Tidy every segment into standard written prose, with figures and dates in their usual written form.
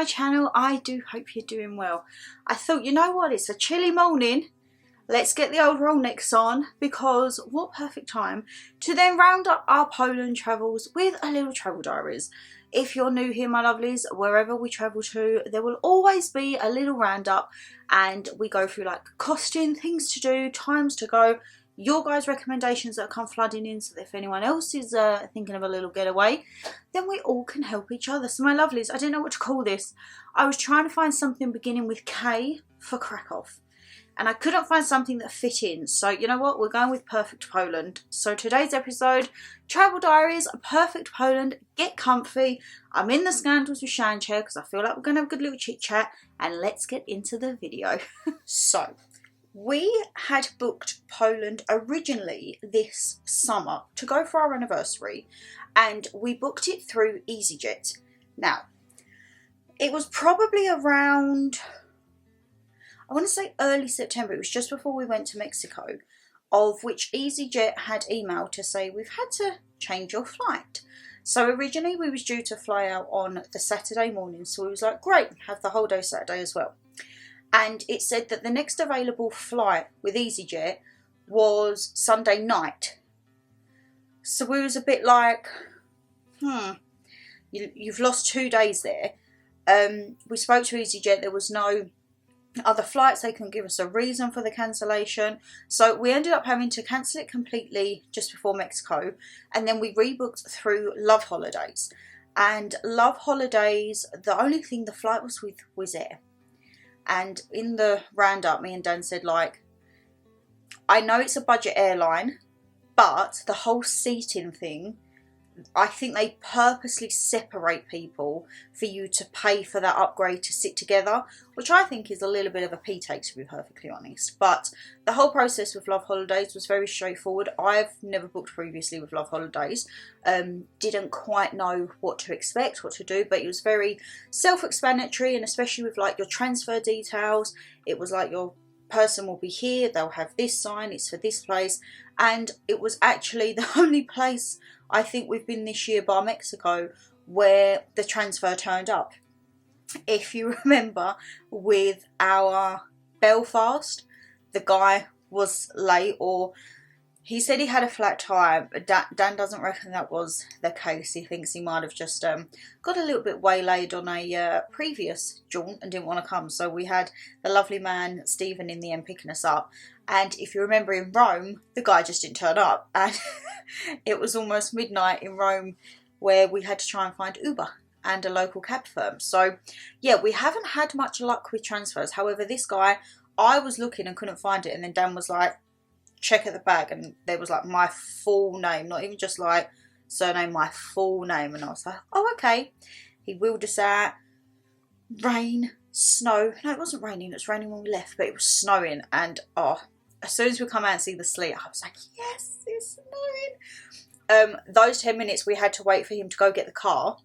channel. I do hope you're doing well. I thought, you know what, it's a chilly morning. Let's get the old roll necks on, because what perfect time to then round up our Poland travels with a little travel diaries. If you're new here, my lovelies, wherever we travel to, there will always be a little roundup, and we go through like costing, things to do, times to go, your guys' recommendations that come flooding in, so that if anyone else is thinking of a little getaway, then we all can help each other. So my lovelies, I didn't know what to call this. I was trying to find something beginning with K for Krakow, and I couldn't find something that fit in. So you know what, we're going with Perfect Poland. So today's episode, Travel Diaries, Perfect Poland. Get comfy. I'm in the Scandals with Shan chair because I feel like we're going to have a good little chit chat, and let's get into the video. So we had booked Poland originally this summer to go for our anniversary, and we booked it through EasyJet. Now, it was probably around, I want to say early September. It was just before we went to Mexico, of which EasyJet had emailed to say we've had to change your flight. So originally we was due to fly out on the Saturday morning, so we was like, great, have the whole day Saturday as well. And it said that the next available flight with EasyJet was Sunday night. So we was a bit like, you've lost 2 days there. We spoke to EasyJet, there was no other flights, they couldn't give us a reason for the cancellation. So we ended up having to cancel it completely just before Mexico, and then we rebooked through Love Holidays. And Love Holidays, the only thing the flight was with was air. And in the roundup, me and Dan said, like, I know it's a budget airline, but the whole seating thing, I think they purposely separate people for you to pay for that upgrade to sit together, which I think is a little bit of a pee take, to be perfectly honest. But the whole process with Love Holidays was very straightforward. I've never booked previously with Love Holidays. Didn't quite know what to expect, what to do, but it was very self-explanatory, and especially with like your transfer details, it was like your person will be here, they'll have this sign, it's for this place. And it was actually the only place I think we've been this year, bar Mexico, where the transfer turned up. If you remember with our Belfast, the guy was late, or he said he had a flat tire, but Dan doesn't reckon that was the case. He thinks he might have just got a little bit waylaid on a previous jaunt and didn't want to come. So we had the lovely man Stephen in the end picking us up. And if you remember in Rome, the guy just didn't turn up. And it was almost midnight in Rome where we had to try and find Uber and a local cab firm. So yeah, we haven't had much luck with transfers. However, this guy, I was looking and couldn't find it. And then Dan was like, check at the bag. And there was like my full name, not even just like surname, my full name. And I was like, oh, okay. He wheeled us out. Rain, snow. No, it wasn't raining. It was raining when we left, but it was snowing. And oh, as soon as we come out and see the sleet, I was like, yes, it's snowing. Those 10 minutes we had to wait for him to go get the car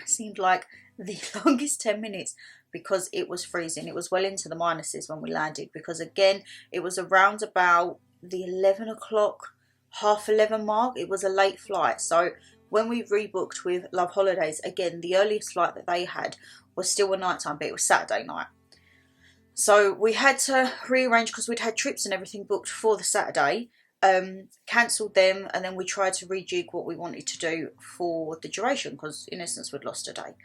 seemed like the longest 10 minutes because it was freezing. It was well into the minuses when we landed, because again, it was around about the 11 o'clock, half 11 mark. It was a late flight. So when we rebooked with Love Holidays, again, the earliest flight that they had was still a night time, but it was Saturday night. So we had to rearrange because we'd had trips and everything booked for the Saturday, cancelled them, and then we tried to rejig what we wanted to do for the duration, because in essence we'd lost a day.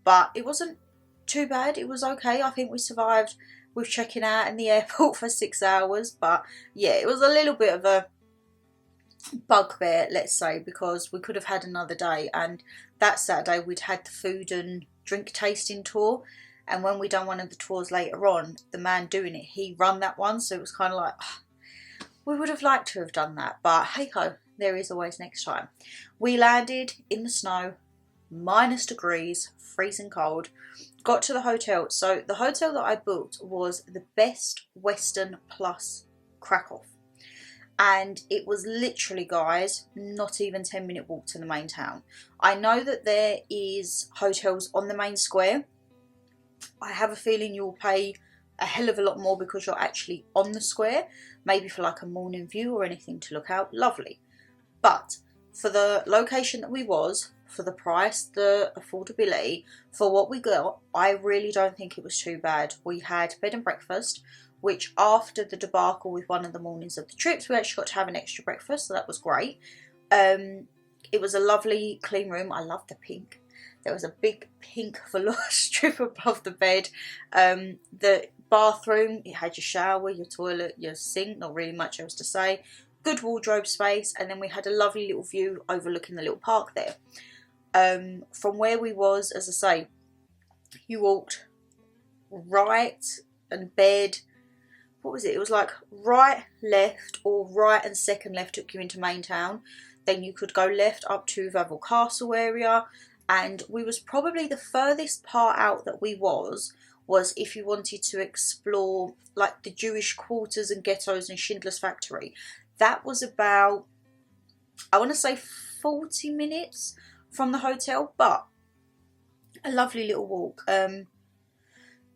But it wasn't too bad, it was okay. I think we survived with checking out in the airport for 6 hours. But yeah, it was a little bit of a bugbear, let's say, because we could have had another day. And that Saturday we'd had the food and drink tasting tour, and when we done one of the tours later on, the man doing it, he run that one, so it was kind of like, we would have liked to have done that, but hey ho, there is always next time. We landed in the snow, minus degrees, freezing cold, got to the hotel. So the hotel that I booked was the Best Western Plus Krakow, and it was literally, guys, not even 10-minute walk to the main town. I know that there is hotels on the main square. I have a feeling you'll pay a hell of a lot more because you're actually on the square, maybe for like a morning view or anything to look out. Lovely. But for the location that we was, for the price, the affordability for what we got. I really don't think it was too bad. We had bed and breakfast, which after the debacle with one of the mornings of the trips, we actually got to have an extra breakfast, so that was great. It was a lovely clean room. I love the pink. There was a big pink velour strip above the bed. The bathroom, it had your shower, your toilet, your sink, not really much else to say. Good wardrobe space, and then we had a lovely little view overlooking the little park there. From where we was, as I say, you walked right and bed, what was it? It was like right, left, or right and second left took you into main town. Then you could go left up to Wawel Castle area, and we was probably the furthest part out that we was if you wanted to explore like the Jewish quarters and ghettos and Schindler's Factory. That was about, I want to say 40 minutes from the hotel, but a lovely little walk.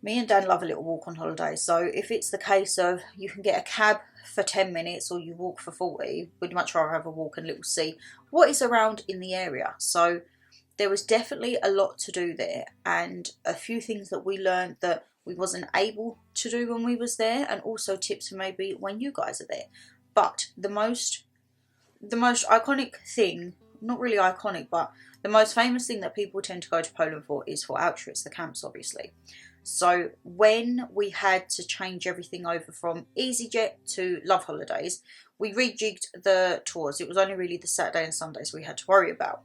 Me and Dan love a little walk on holiday, so if it's the case of you can get a cab for 10 minutes or you walk for 40, we'd much rather have a walk and little see what is around in the area. So there was definitely a lot to do there, and a few things that we learned that we wasn't able to do when we was there, and also tips for maybe when you guys are there. But the most iconic thing, not really iconic, but the most famous thing that people tend to go to Poland for is for Auschwitz, the camps obviously. So when we had to change everything over from EasyJet to Love Holidays, we rejigged the tours. It was only really the Saturday and Sundays we had to worry about.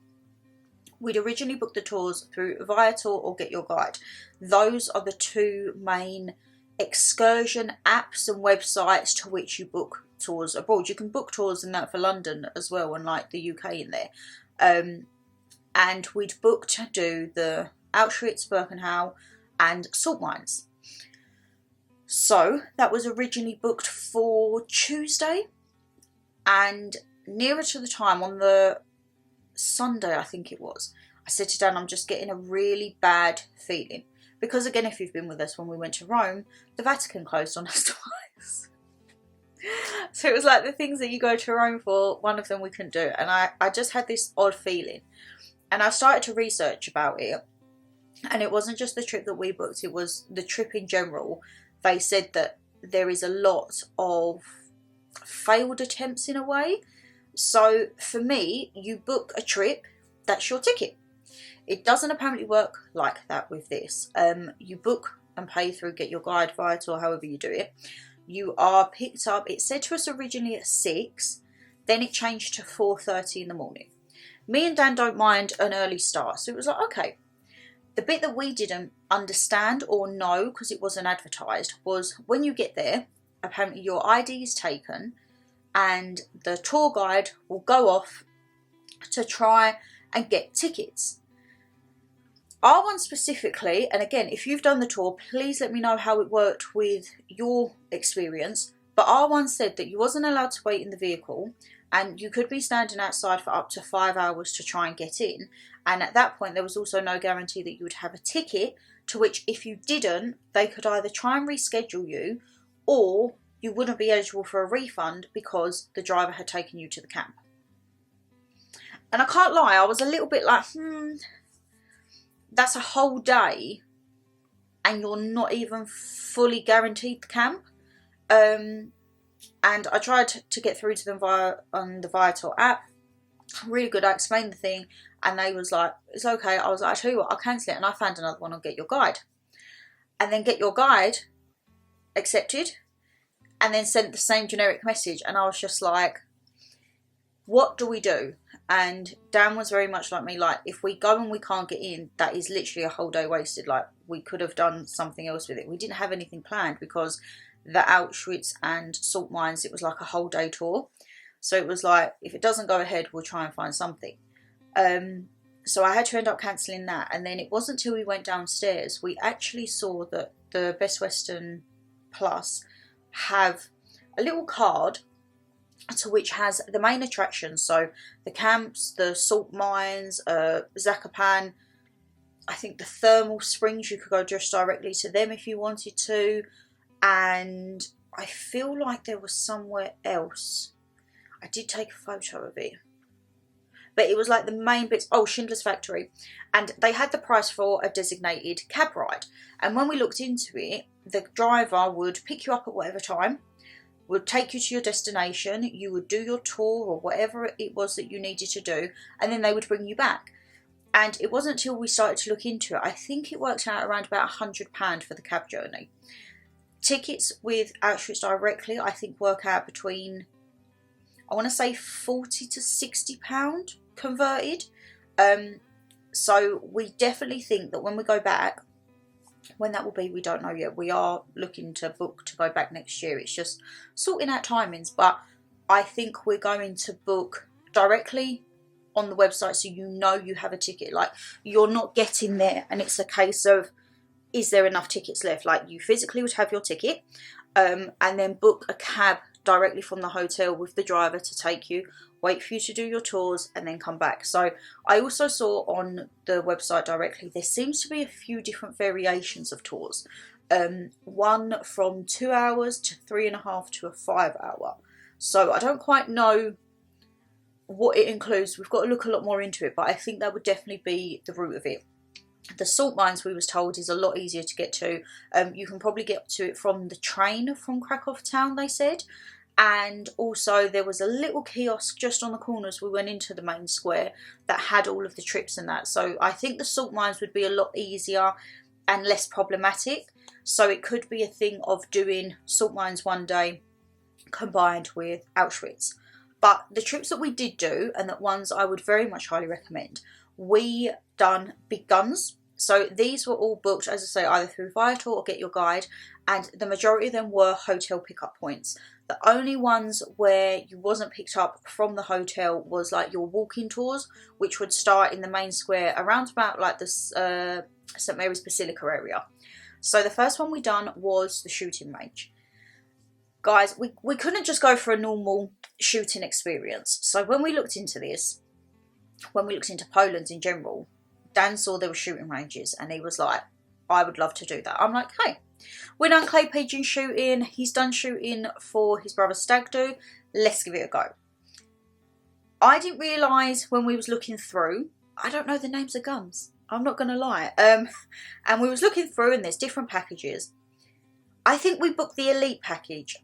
We'd originally booked the tours through Viator or Get Your Guide. Those are the two main excursion apps and websites to which you book tours abroad. You can book tours in that for London as well, and like the UK in there. And we'd booked to do the Auschwitz, Birkenau and salt mines. So that was originally booked for Tuesday, and nearer to the time, on the Sunday I think it was, I said to Dan, I'm just getting a really bad feeling, because again, if you've been with us when we went to Rome, the Vatican closed on us twice. So it was like the things that you go to Rome for, one of them we couldn't do, and I just had this odd feeling, and I started to research about it. And it wasn't just the trip that we booked, it was the trip in general. They said that there is a lot of failed attempts in a way. So for me, you book a trip, that's your ticket. It doesn't apparently work like that with this. You book and pay through Get Your Guide, Viator, or however you do it. You are picked up, it said to us originally at 6, then it changed to 4:30 in the morning. Me and Dan don't mind an early start, so it was like, okay. The bit that we didn't understand or know, because it wasn't advertised, was when you get there, apparently your ID is taken and the tour guide will go off to try and get tickets. Our one specifically, and again, if you've done the tour, please let me know how it worked with your experience, but our one said that you wasn't allowed to wait in the vehicle, and you could be standing outside for up to 5 hours to try and get in. And at that point, there was also no guarantee that you would have a ticket, to which if you didn't, they could either try and reschedule you, or you wouldn't be eligible for a refund because the driver had taken you to the camp. And I can't lie, I was a little bit like, that's a whole day and you're not even fully guaranteed the camp. And I tried to get through to them on the Viator app. Really good. I explained the thing, and they was like, it's okay. I was like, I tell you what, I'll cancel it. And I found another one on Get Your Guide. And then Get Your Guide accepted, and then sent the same generic message. And I was just like, what do we do? And Dan was very much like me, like, if we go and we can't get in, that is literally a whole day wasted. Like, we could have done something else with it. We didn't have anything planned because the Auschwitz and salt mines, it was like a whole day tour. So it was like, if it doesn't go ahead, we'll try and find something. So I had to end up cancelling that. And then it wasn't until we went downstairs, we actually saw that the Best Western Plus have a little card to which has the main attractions. So the camps, the salt mines, Zakopane, I think the thermal springs, you could go just directly to them if you wanted to. And I feel like there was somewhere else. I did take a photo of it. but it was like the main bits. Oh, Schindler's Factory. And they had the price for a designated cab ride. And when we looked into it, the driver would pick you up at whatever time, would take you to your destination, you would do your tour or whatever it was that you needed to do, and then they would bring you back. And it wasn't until we started to look into it, I think it worked out around about £100 for the cab journey. Tickets with Auschwitz directly, I think, work out between, I want to say, £40 to £60 converted. So we definitely think that when we go back, when that will be, we don't know yet. We are looking to book to go back next year. It's just sorting out timings. But I think we're going to book directly on the website, so you know you have a ticket. Like, you're not getting there and it's a case of, is there enough tickets left? Like, you physically would have your ticket, and then book a cab directly from the hotel with the driver to take you, wait for you to do your tours, and then come back. So I also saw on the website directly, there seems to be a few different variations of tours. One from 2 hours to 3.5 to a 5 hour. So I don't quite know what it includes. We've got to look a lot more into it, but I think that would definitely be the route of it. The salt mines, we was told, is a lot easier to get to. You can probably get to it from the train from Krakow town, they said. And also there was a little kiosk just on the corner as we went into the main square that had all of the trips and that. So I think the salt mines would be a lot easier and less problematic. So it could be a thing of doing salt mines one day combined with Auschwitz. But the trips that we did do, and that ones I would very much highly recommend, we done Big Guns. So these were all booked, as I say, either through Viator or Get Your Guide, and the majority of them were hotel pickup points. The only ones where you wasn't picked up from the hotel was like your walking tours, which would start in the main square around about like this St Mary's Basilica area. So the first one we done was the shooting range. Guys, we couldn't just go for a normal shooting experience. So when we looked into this, when we looked into Poland in general, Dan saw there were shooting ranges and he was like, I would love to do that. I'm like, hey, we're done clay pigeon shooting. He's done shooting for his brother's stag do. Let's give it a go. I didn't realise when we was looking through, I don't know the names of guns. I'm not going to lie. And we was looking through and there's different packages. I think we booked the elite package.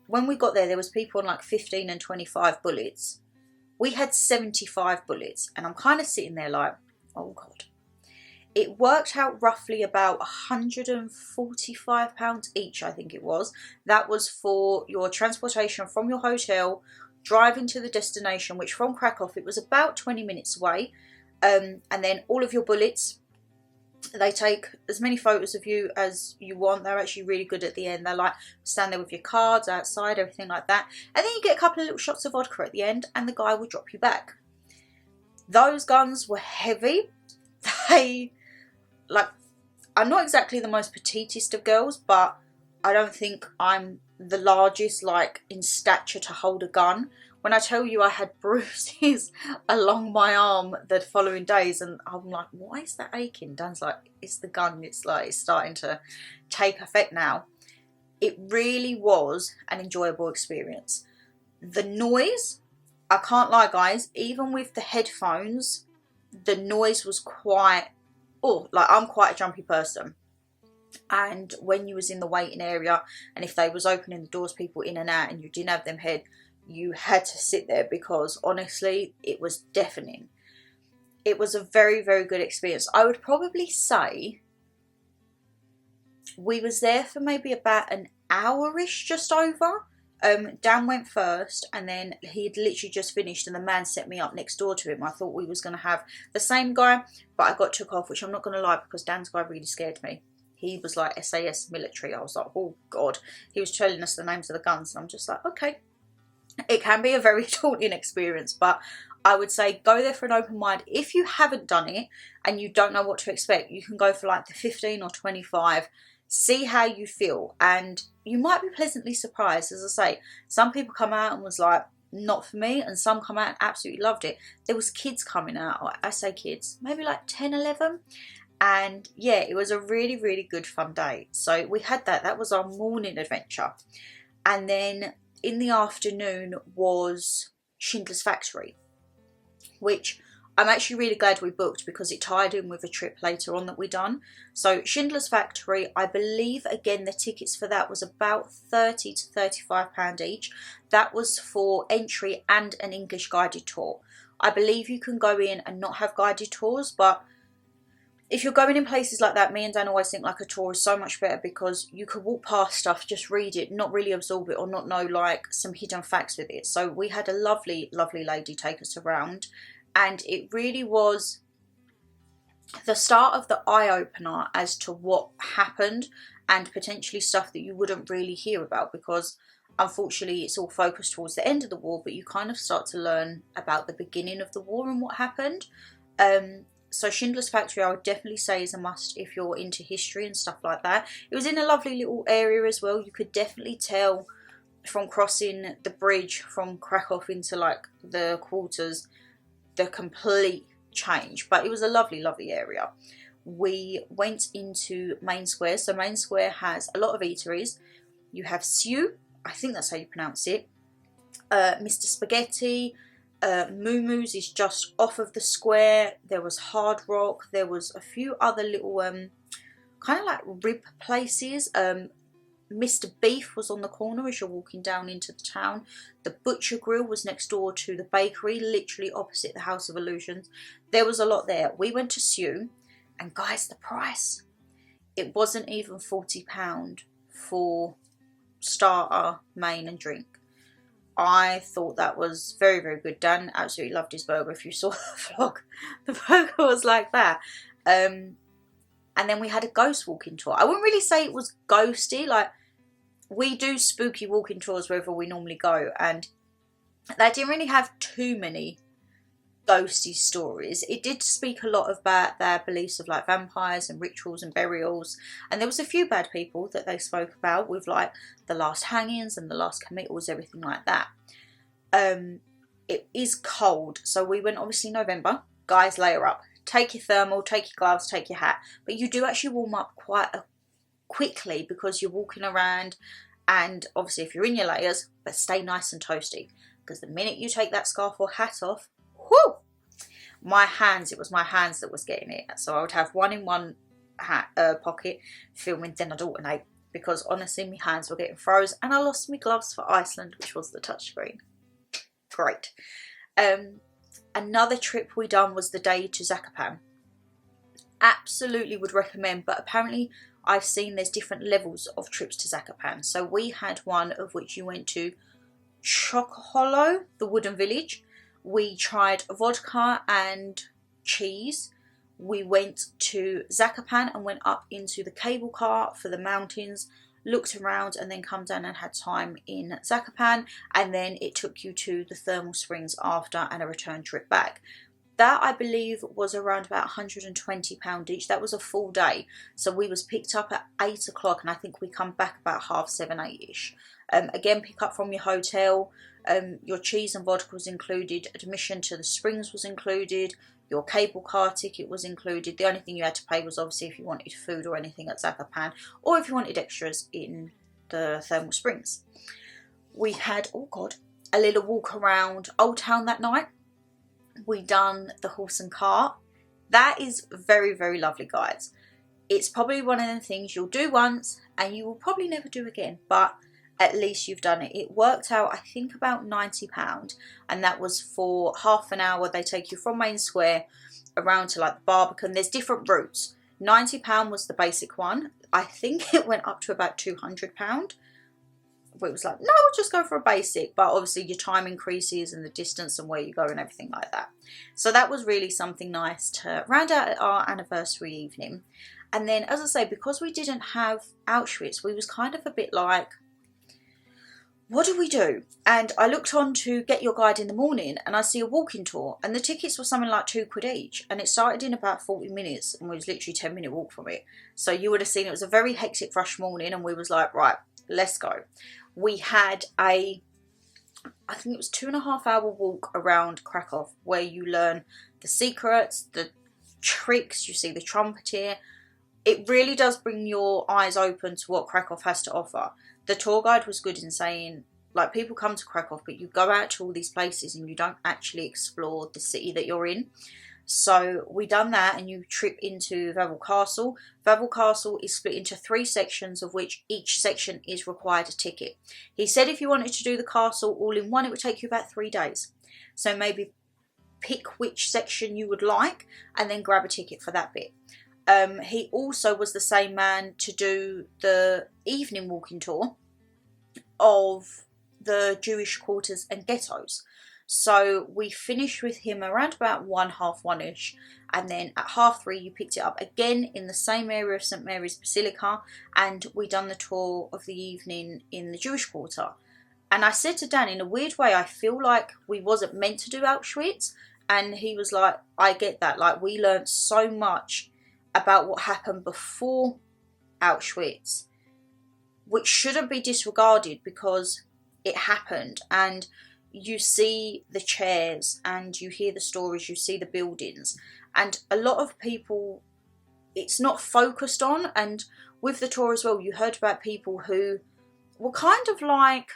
When we got there was people on like 15 and 25 bullets. We had 75 bullets and I'm kind of sitting there like, oh God. It worked out roughly about £145 each, I think it was. That was for your transportation from your hotel, driving to the destination, which from Krakow, it was about 20 minutes away. And then all of your bullets, they take as many photos of you as you want. They're actually really good at the end. They're like, stand there with your cards outside, everything like that. And then you get a couple of little shots of vodka at the end and the guy will drop you back. Those guns were heavy. I'm not exactly the most petitest of girls, but I don't think I'm the largest, like, in stature to hold a gun. When I tell you I had bruises along my arm the following days, and I'm like, why is that aching? Dan's like, it's the gun. It's like, it's starting to take effect now. It really was an enjoyable experience. The noise, I can't lie, guys, even with the headphones, the noise was quite, I'm quite a jumpy person. And when you was in the waiting area, and if they was opening the doors, people in and out, and you didn't have them head, you had to sit there because honestly, it was deafening. It was a very, very good experience. I would probably say we was there for maybe about an hour-ish, just over. Dan went first and then he had literally just finished and the man set me up next door to him. I thought we was going to have the same guy, but I got took off, which I'm not going to lie, because Dan's guy really scared me. He was like SAS military. I was like, oh God. He was telling us the names of the guns and I'm just like, okay. It can be a very daunting experience, but I would say go there for an open mind. If you haven't done it and you don't know what to expect, you can go for like the 15 or 25. See how you feel, and you might be pleasantly surprised. As I say, some people come out and was like, not for me, and some come out and absolutely loved it. There was kids coming out, or I say kids, maybe like 10, 11, and yeah, it was a really, really good fun day. So we had that was our morning adventure, and then in the afternoon was Schindler's Factory. which I'm actually really glad we booked because it tied in with a trip later on that we done. So Schindler's Factory, I believe, again, the tickets for that was about £30 to £35 each. That was for entry and an English guided tour. I believe you can go in and not have guided tours, but if you're going in places like that, me and Dan always think like a tour is so much better because you could walk past stuff, just read it, not really absorb it or not know like some hidden facts with it. So we had a lovely, lovely lady take us around, and it really was the start of the eye-opener as to what happened and potentially stuff that you wouldn't really hear about, because unfortunately it's all focused towards the end of the war, but you kind of start to learn about the beginning of the war and what happened. So Schindler's Factory I would definitely say is a must if you're into history and stuff like that. It was in a lovely little area as well. You could definitely tell from crossing the bridge from Krakow into like the quarters the complete change, but it was a lovely, lovely area. We went into Main Square. So Main Square has a lot of eateries. You have Siu, I think that's how you pronounce it, Mr. Spaghetti, Moo is just off of the square. There was Hard Rock. There was a few other little kind of like rib places. Mr. Beef was on the corner as you're walking down into the town. The Butcher Grill was next door to the bakery, literally opposite the House of Illusions. There was a lot there. We went to Siu, and guys, the price, it wasn't even £40 for starter, main and drink. I thought that was very, very good. Dan absolutely loved his burger. If you saw the vlog, the burger was like that. And then we had a ghost walking tour. I wouldn't really say it was ghosty. Like, we do spooky walking tours wherever we normally go, and they didn't really have too many ghosty stories. It did speak a lot about their beliefs of like vampires and rituals and burials, and there was a few bad people that they spoke about with like the last hangings and the last committals, everything like that. It is cold, so we went obviously November. Guys, layer up. Take your thermal, take your gloves, take your hat. But you do actually warm up quite quickly because you're walking around, and obviously if you're in your layers, but stay nice and toasty. Because the minute you take that scarf or hat off, whoo! My hands, it was my hands that was getting it. So I would have one in one hat, pocket filming, then I'd alternate. Because honestly, my hands were getting froze, and I lost my gloves for Iceland, which was the touchscreen. Great. Another trip we done was the day to Zakopane. Absolutely would recommend, but apparently I've seen there's different levels of trips to Zakopane. So we had one of which you went to Chokholo, the wooden village. We tried vodka and cheese. We went to Zakopane and went up into the cable car for the mountains, looked around, and then come down and had time in Zakopane, and then it took you to the thermal springs after and a return trip back. That, I believe, was around about £120 each. That was a full day. So we was picked up at 8 o'clock, and I think we come back about 7:30, 8ish. Again, pick up from your hotel. Your cheese and vodka was included. Admission to the springs was included. Your cable car ticket was included. The only thing you had to pay was obviously if you wanted food or anything at Zakopane, or if you wanted extras in the thermal springs. We had, oh God, a little walk around Old Town that night. We done the horse and cart. That is very, very lovely, guys. It's probably one of the things you'll do once and you will probably never do again, but at least you've done it. It worked out, I think, about £90, and that was for half an hour. They take you from Main Square around to like the Barbican. There's different routes. £90 was the basic one. I think it went up to about £200. But it was like, no, we'll just go for a basic, but obviously your time increases and the distance and where you go and everything like that. So that was really something nice to round out our anniversary evening. And then, as I say, because we didn't have Auschwitz, we was kind of a bit like, what do we do? And I looked on to Get Your Guide in the morning, and I see a walking tour, and the tickets were something like £2 each, and it started in about 40 minutes, and we was literally a 10-minute walk from it. So you would have seen it was a very hectic rush morning, and we was like, right, let's go. We had I think it was 2.5 hour walk around Krakow, where you learn the secrets, the tricks, you see the trumpeter. It really does bring your eyes open to what Krakow has to offer. The tour guide was good in saying like people come to Krakow, but you go out to all these places and you don't actually explore the city that you're in. So we done that, and you trip into Wawel Castle. Wawel Castle is split into 3 sections, of which each section is required a ticket. He said if you wanted to do the castle all in one, it would take you about 3 days. So maybe pick which section you would like and then grab a ticket for that bit. He also was the same man to do the evening walking tour of the Jewish quarters and ghettos. So we finished with him around about 1:30, and then at 3:30 you picked it up again in the same area of St Mary's Basilica, and we done the tour of the evening in the Jewish quarter. And I said to Dan, in a weird way, I feel like we wasn't meant to do Auschwitz, and he was like, I get that, like we learned so much about what happened before Auschwitz, which shouldn't be disregarded because it happened. And you see the chairs and you hear the stories, you see the buildings, and a lot of people it's not focused on. And with the tour as well, you heard about people who were kind of like,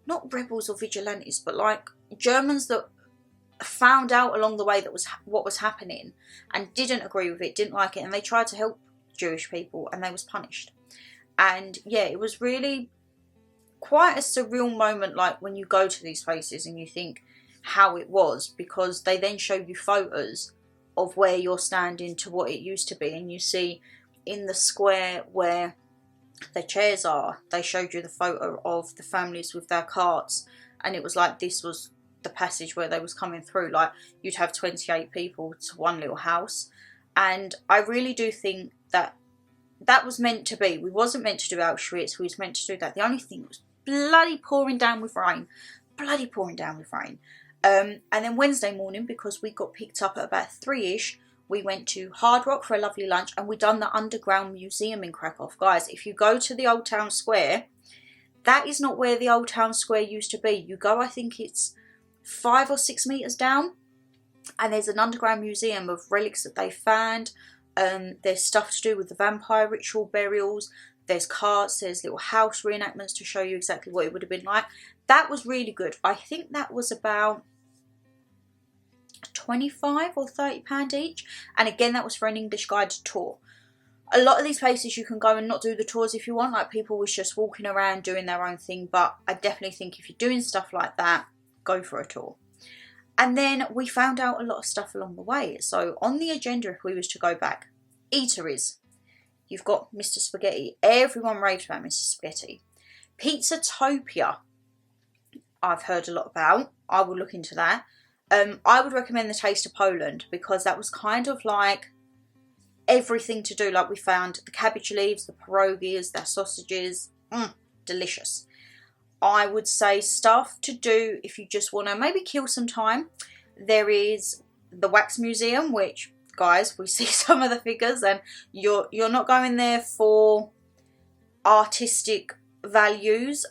not rebels or vigilantes, but like Germans that found out along the way that was what was happening and didn't agree with it, didn't like it, and they tried to help Jewish people and they was punished. And yeah, it was really quite a surreal moment, like when you go to these places and you think how it was, because they then show you photos of where you're standing to what it used to be, and you see in the square where the chairs are, they showed you the photo of the families with their carts, and it was like this was the passage where they was coming through, like you'd have 28 people to one little house. And I really do think that that was meant to be. We wasn't meant to do Auschwitz, we was meant to do that. The only thing was bloody pouring down with rain. And then Wednesday morning, because we got picked up at about 3ish, we went to Hard Rock for a lovely lunch, and we done the underground museum in Krakow. Guys, if you go to the Old Town Square, that is not where the Old Town Square used to be. You go, I think it's 5 or 6 meters down, and there's an underground museum of relics that they found. There's stuff to do with the vampire ritual burials. There's carts, there's little house reenactments to show you exactly what it would have been like. That was really good. I think that was about £25 or £30 each. And again, that was for an English guided tour. A lot of these places you can go and not do the tours if you want. Like people was just walking around doing their own thing. But I definitely think if you're doing stuff like that, go for a tour. And then we found out a lot of stuff along the way. So on the agenda, if we was to go back, eateries. You've got Mr. Spaghetti. Everyone raves about Mr. Spaghetti. Pizzatopia, I've heard a lot about. I will look into that. I would recommend the Taste of Poland, because that was kind of like everything to do. Like we found the cabbage leaves, the pierogies, their sausages. Delicious. I would say stuff to do if you just want to maybe kill some time. There is the Wax Museum, which, guys, we see some of the figures, and you're not going there for artistic values.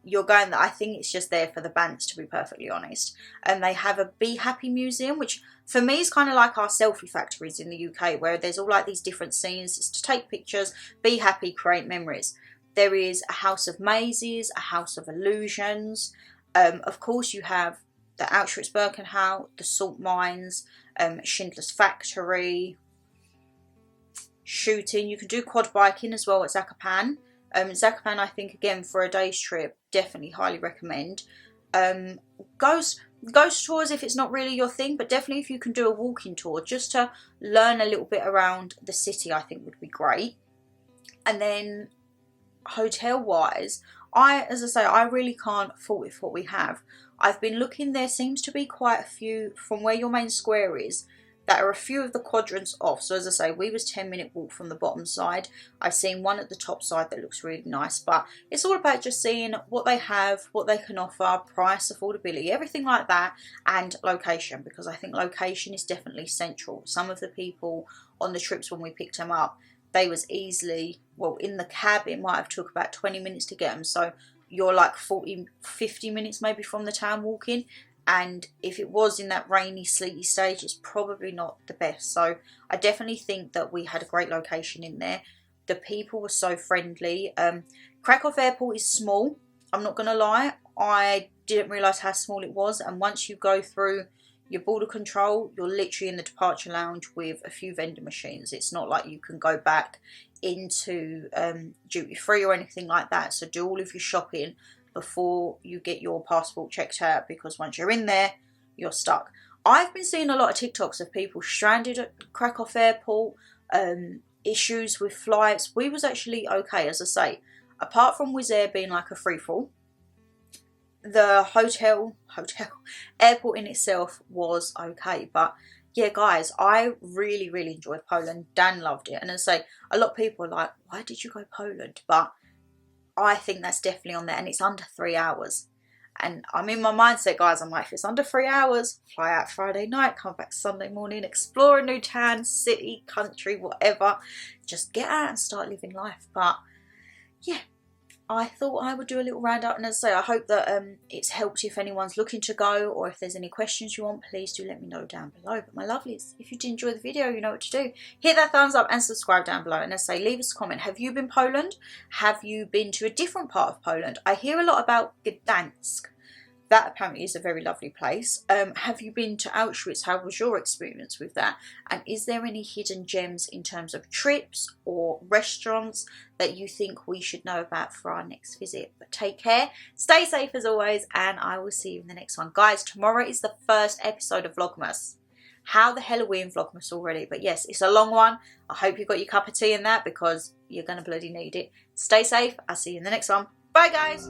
You're going there, I think it's just there for the bands, to be perfectly honest. And they have a Be Happy Museum, which for me is kind of like our selfie factories in the UK, where there's all like these different scenes. It's to take pictures, be happy, create memories. There is a House of Mazes, a House of Illusions. Of course, you have the Auschwitz-Birkenau, the salt mines, Schindler's Factory, shooting. You can do quad biking as well at Zakopane. Zakopane, I think, again, for a day's trip, definitely highly recommend. Ghost tours if it's not really your thing, but definitely if you can do a walking tour just to learn a little bit around the city, I think would be great. And then hotel-wise, as I say, I really can't fault with what we have. I've been looking, there seems to be quite a few from where your main square is that are a few of the quadrants off. So as I say, we was 10-minute walk from the bottom side. I've seen one at the top side that looks really nice, but it's all about just seeing what they have, what they can offer, price, affordability, everything like that, and location, because I think location is definitely central. Some of the people on the trips when we picked them up, they was easily, well, in the cab it might have took about 20 minutes to get them, so you're like 50 minutes maybe from the town walking. And if it was in that rainy, sleety stage, it's probably not the best. So I definitely think that we had a great location in there. The people were so friendly. Krakow Airport is small. I'm not gonna lie, I didn't realise how small it was, and once you go through your border control, you're literally in the departure lounge with a few vending machines. It's not like you can go back into duty free or anything like that. So do all of your shopping before you get your passport checked out, because once you're in there, you're stuck. I've been seeing a lot of TikToks of people stranded at Krakow airport, issues with flights. We was actually okay, as I say. Apart from Wizz Air being like a free-for-all, the hotel airport in itself was okay. But yeah, guys, I really enjoyed Poland. Dan loved it, and as I say, a lot of people are like, why did you go Poland? But I think that's definitely on there, and it's under 3 hours. And I'm in my mindset, guys, I'm like, if it's under 3 hours, fly out Friday night, come back Sunday morning, explore a new town, city, country, whatever. Just get out and start living life. But yeah, I thought I would do a little roundup, and as I say, I hope that it's helped if anyone's looking to go, or if there's any questions you want, please do let me know down below. But my lovelies, if you did enjoy the video, you know what to do. Hit that thumbs up and subscribe down below, and as I say, leave us a comment. Have you been Poland? Have you been to a different part of Poland? I hear a lot about Gdansk. That apparently is a very lovely place. Have you been to Auschwitz? How was your experience with that? And is there any hidden gems in terms of trips or restaurants that you think we should know about for our next visit? But take care, stay safe as always, and I will see you in the next one. Guys, tomorrow is the first episode of Vlogmas. How the hell are we in Vlogmas already? But yes, it's a long one. I hope you got your cup of tea in that, because you're going to bloody need it. Stay safe. I'll see you in the next one. Bye, guys.